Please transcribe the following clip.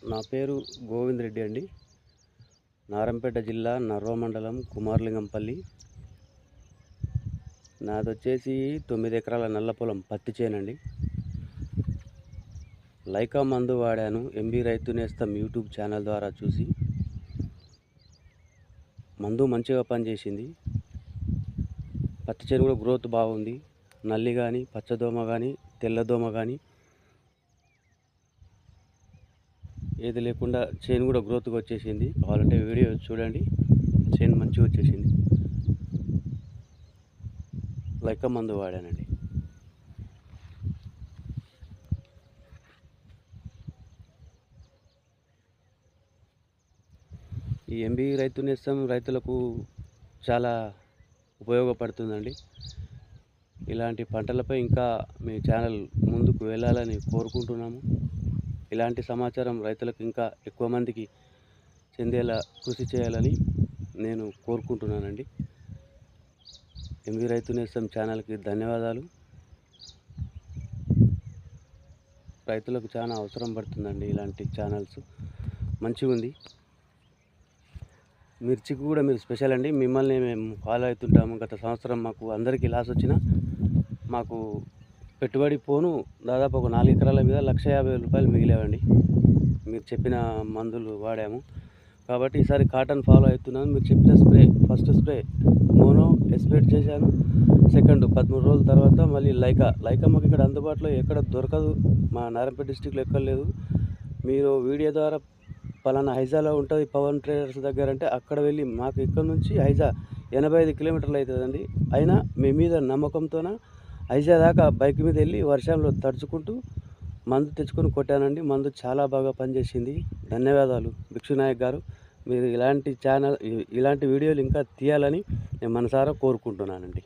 నా పేరు గోవింద్ రెడ్డి అండి. నారంపేట జిల్లా నర్వ మండలం కుమారలింగంపల్లి. నాదొచ్చేసి 9 ఎకరాల నల్ల పొలం పత్తి చేనండి. లైకా మందు వాడాను. ఎంబీ రైతు నేస్తం యూట్యూబ్ ఛానల్ ద్వారా చూసి మందు మంచిగా పనిచేసింది. పత్తి చేను కూడా గ్రోత్ బాగుంది. నల్లి కానీ, పచ్చదోమ కానీ, తెల్లదోమ కానీ ఏది లేకుండా చేను కూడా గ్రోత్గా వచ్చేసింది. కావాలంటే వీడియో చూడండి, చేను మంచిగా వచ్చేసింది. లైకా మందు వాడానండి. ఈ ఎంబీ రైతు నేస్తం రైతులకు చాలా ఉపయోగపడుతుందండి. ఇలాంటి పంటలపై ఇంకా మీ ఛానల్ ముందుకు వెళ్ళాలని కోరుకుంటున్నాము. ఇలాంటి సమాచారం రైతులకు ఇంకా ఎక్కువ మందికి చెందేలా కృషి చేయాలని నేను కోరుకుంటున్నానండి. ఎంబీ రైతు నేస్తం ఛానల్కి ధన్యవాదాలు. రైతులకు చాలా అవసరం పడుతుందండి ఇలాంటి ఛానల్స్. మంచిగా ఉంది. మిర్చికి కూడా మీరు స్పెషల్ అండి. మిమ్మల్ని మేము ఫాలో అవుతుంటాము. గత సంవత్సరం మాకు అందరికీ లాస్ వచ్చినా మాకు పెట్టుబడి పోను దాదాపు ఒక 4 ఎకరాల మీద 1,50,000 మిగిలేవండి. మీరు చెప్పిన మందులు వాడాము కాబట్టి ఈసారి కాటన్ ఫాలో అవుతున్నాను. మీరు చెప్పిన స్ప్రే, ఫస్ట్ స్ప్రే మోనో ఎస్పేట్ చేశాను. సెకండ్ 13 రోజుల తర్వాత మళ్ళీ లైకా మాకు ఇక్కడ అందుబాటులో ఎక్కడ దొరకదు. మా నారాయణపేట డిస్టిక్లో ఎక్కడ లేదు. మీరు వీడియో ద్వారా పలానా హైజాలో ఉంటుంది పవన్ ట్రేడర్స్ దగ్గర అంటే అక్కడ వెళ్ళి, మాకు ఇక్కడ నుంచి హైజా 85 కిలోమీటర్లు అవుతుందండి. అయినా మీ మీద నమ్మకంతోన హైజా దాకా బైక్ మీద వెళ్ళి వర్షంలో తడుచుకుంటూ మందు తెచ్చుకొని కొట్టానండి. మందు చాలా బాగా పనిచేసింది. ధన్యవాదాలు భిక్షునాయక్ గారు. మీరు ఇలాంటి వీడియోలు ఇంకా తీయాలని నేను మనసారా కోరుకుంటున్నానండి.